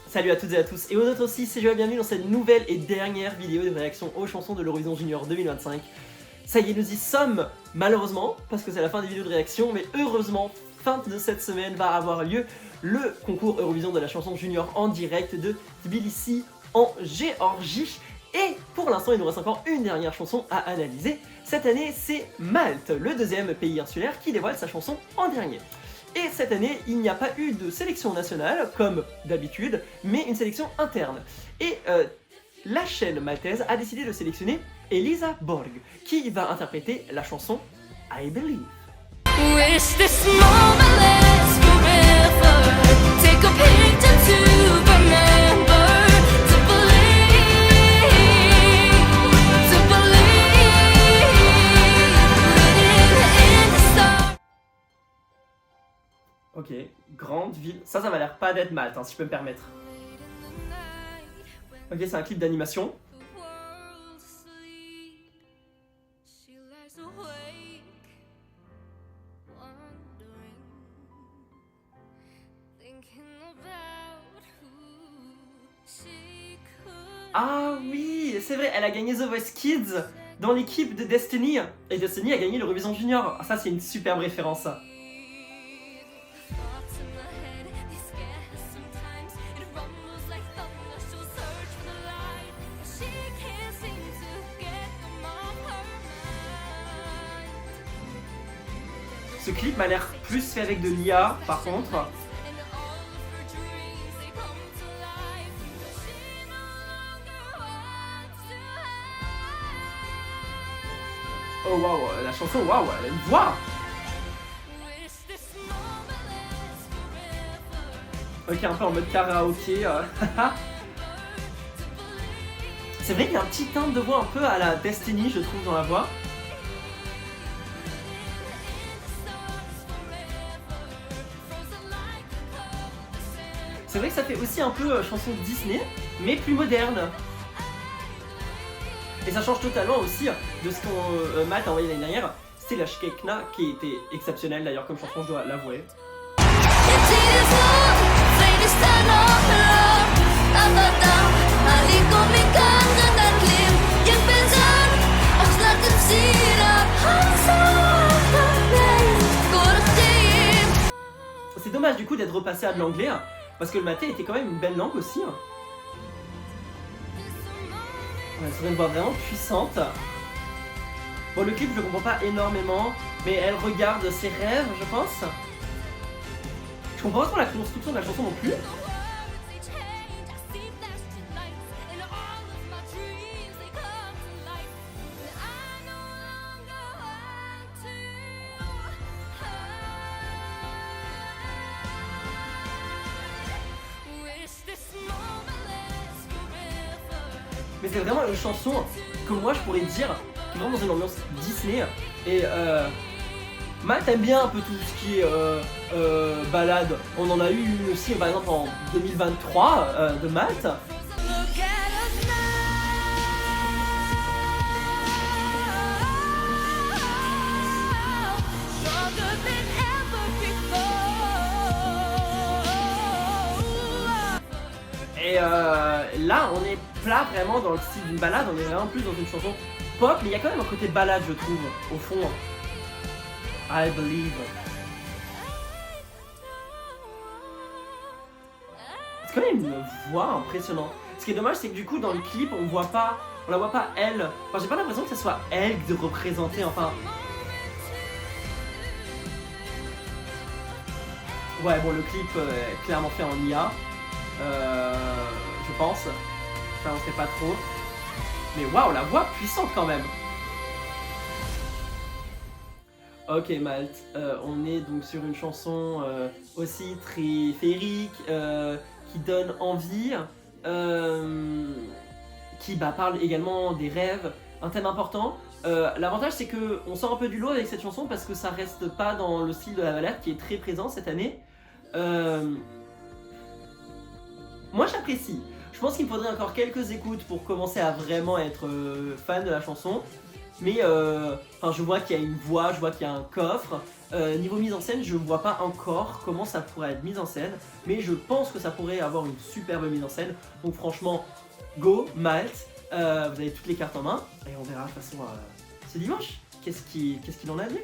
Salut à toutes et à tous, et aux autres aussi, c'est Joël, bienvenue dans cette nouvelle et dernière vidéo de réaction aux chansons de l'Eurovision Junior 2025. Ça y est, nous y sommes, malheureusement, parce que c'est la fin des vidéos de réaction, mais heureusement, fin de cette semaine va avoir lieu le concours Eurovision de la chanson junior en direct de Tbilissi en Géorgie. Et pour l'instant, il nous reste encore une dernière chanson à analyser. Cette année, c'est Malte, le deuxième pays insulaire, qui dévoile sa chanson en dernier. Et cette année, il n'y a pas eu de sélection nationale, comme d'habitude, mais une sélection interne. Et la chaîne maltaise a décidé de sélectionner Elisa Borg, qui va interpréter la chanson I Believe. Wish this moment lasts forever. Take a picture to remember. To believe, in the sun. Ok, grande ville. Ça m'a l'air pas d'être Malte, hein, si je peux me permettre. Ok, c'est un clip d'animation. Ah oui, c'est vrai, elle a gagné The Voice Kids dans l'équipe de Destiny. Et Destiny a gagné l'Eurovision Junior. Ah, ça, c'est une superbe référence. Ce clip m'a l'air plus fait avec de l'IA, par contre. Oh waouh, la chanson, waouh, elle a une voix. Ok, un peu en mode karaoké. C'est vrai qu'il y a un petit timbre de voix un peu à la Destiny, je trouve, dans la voix. C'est vrai que ça fait aussi un peu chanson Disney, mais plus moderne. Et ça change totalement aussi de ce qu'on Matt a envoyé l'année dernière. C'était la Shkekna qui était exceptionnelle d'ailleurs comme chanson, je dois l'avouer. C'est dommage du coup d'être repassé à de l'anglais, parce que le maté était quand même une belle langue aussi. C'est une voix vraiment puissante. Bon, le clip je comprends pas énormément, mais elle regarde ses rêves, je pense. Je comprends pas trop la construction de la chanson non plus. Mais c'est vraiment une chanson que moi je pourrais dire qui est vraiment dans une ambiance Disney. Et Matt aime bien un peu tout ce qui est balade. On en a eu une aussi par exemple en 2023 de Matt. Et là on est plat vraiment dans le style d'une balade, on est vraiment plus dans une chanson pop, mais il y a quand même un côté balade je trouve, au fond. I Believe. C'est quand même une voix impressionnante. Ce qui est dommage c'est que du coup dans le clip on la voit pas elle. Enfin j'ai pas l'impression que ce soit elle de représenter, enfin. Ouais bon le clip est clairement fait en IA. Je pense. Enfin, on sait pas trop. Mais waouh, la voix puissante quand même. Ok Malte, on est donc sur une chanson aussi très féerique, qui donne envie, qui parle également des rêves, un thème important. L'avantage c'est que on sort un peu du lot avec cette chanson parce que ça reste pas dans le style de la balade qui est très présent cette année. Moi j'apprécie. Je pense qu'il me faudrait encore quelques écoutes pour commencer à vraiment être fan de la chanson. mais enfin, je vois qu'il y a une voix, je vois qu'il y a un coffre. Niveau mise en scène, je ne vois pas encore comment ça pourrait être mis en scène, mais je pense que ça pourrait avoir une superbe mise en scène. Donc franchement, go, Malte, vous avez toutes les cartes en main, et on verra de toute façon ce dimanche. Qu'est-ce qu'il en a dit.